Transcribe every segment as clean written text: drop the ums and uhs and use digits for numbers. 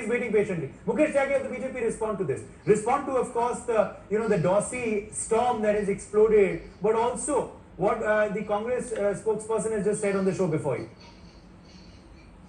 He's waiting patiently. Mukesh Tyagi of the BJP respond to this. Respond to, of course, the Dorsey storm that has exploded, but also what the Congress spokesperson has just said on the show before you.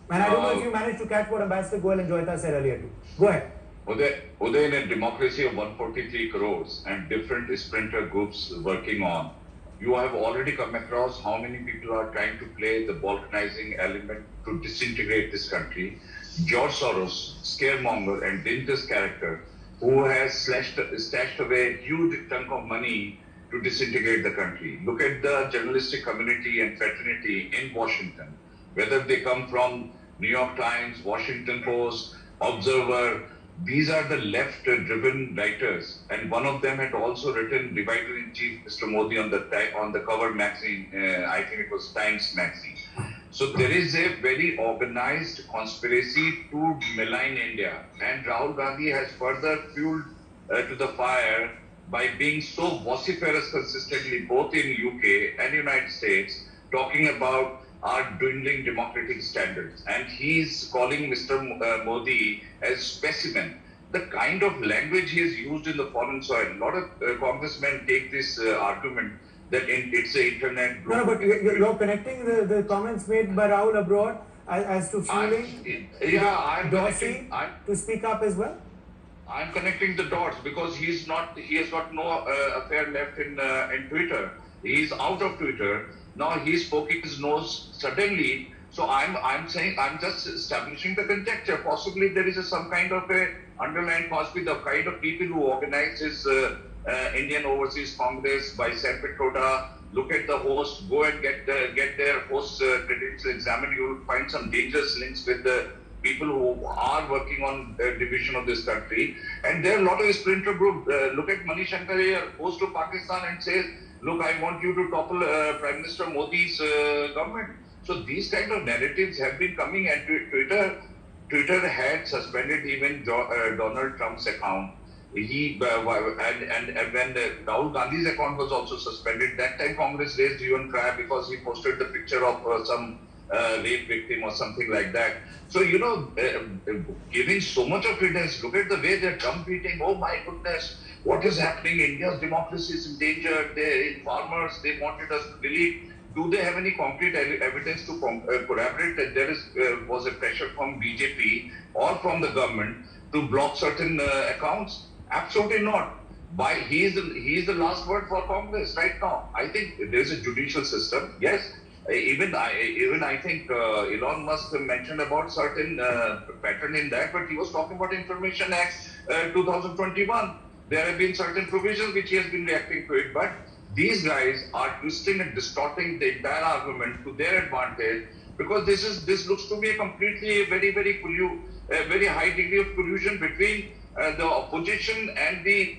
And I don't know if you managed to catch what Ambassador Goel and Joyita said earlier too. Go ahead. Uday, in a democracy of 143 crores and different splinter groups working on, you have already come across how many people are trying to play the balkanizing element to disintegrate this country. George Soros, scaremonger and dangerous character, who has stashed away a huge chunk of money to disintegrate the country. Look at the journalistic community and fraternity in Washington, whether they come from New York Times, Washington Post, Observer. These are the left-driven writers, and one of them had also written Divider-in-Chief Mr. Modi on the cover magazine. I think it was Times magazine. So there is a very organized conspiracy to malign India, and Rahul Gandhi has further fueled to the fire by being so vociferous consistently, both in UK and United States, talking about our dwindling democratic standards. And he's calling Mr. Modi as specimen. The kind of language he has used in the foreign soil, a lot of congressmen take this argument that it's an internet group. No, but you're connecting the comments made by Rahul abroad as to fueling Dorsey to speak up as well? I'm connecting the dots because he has got no affair left in Twitter. He's out of Twitter. Now he's poking his nose suddenly. So I'm saying, I'm just establishing the conjecture. Possibly there is some kind of a underlying conspiracy, the kind of people who organize this Indian Overseas Congress by Sam Pitroda. Look at the host, go and get their host credentials examined. You will find some dangerous links with the people who are working on the division of this country. And there are a lot of splinter groups. Look at Manish Shankar here, goes to Pakistan and says, look, I want you to topple Prime Minister Modi's government. So these kind of narratives have been coming, and Twitter had suspended even Donald Trump's account. When Rahul Gandhi's account was also suspended, that time Congress raised hue and cry because he posted the picture of some rape victim or something like that. So, giving so much of credence, look at the way they're drum beating. Oh my goodness, what is happening? India's democracy is in danger. They're farmers, they wanted us to delete. Do they have any concrete evidence to corroborate that there was a pressure from BJP or from the government to block certain accounts? Absolutely not. He is the last word for Congress right now. I think there's a judicial system. Yes. Even I think Elon Musk mentioned about certain pattern in that, but he was talking about Information Act 2021. There have been certain provisions which he has been reacting to it, but these guys are twisting and distorting the entire argument to their advantage, because this looks to be a completely very high degree of collusion between the opposition and the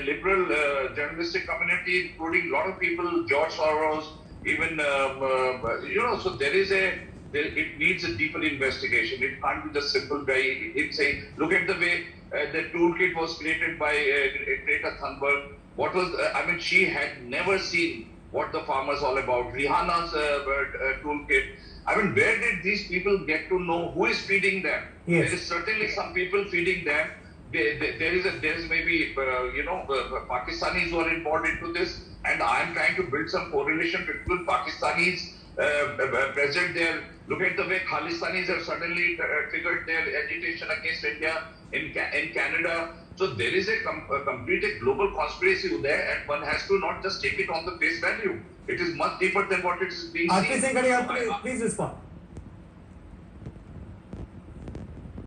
liberal journalistic community, including a lot of people, George Soros, even so it needs a deeper investigation. It can't be just simple by him saying, look at the way the toolkit was created by Greta Thunberg. What was she had never seen what the farmers all about. Rihanna's toolkit. Where did these people get to know who is feeding them? Yes. There is certainly some people feeding them. There is maybe Pakistanis who are involved into this, and I am trying to build some correlation between Pakistanis present there. Look at the way Khalistanis have suddenly triggered their agitation against India in Canada. So there is a complete global conspiracy there, and one has to not just take it on the face value. It is much deeper than what it is being seen. Aarti Singh Gadia, please respond.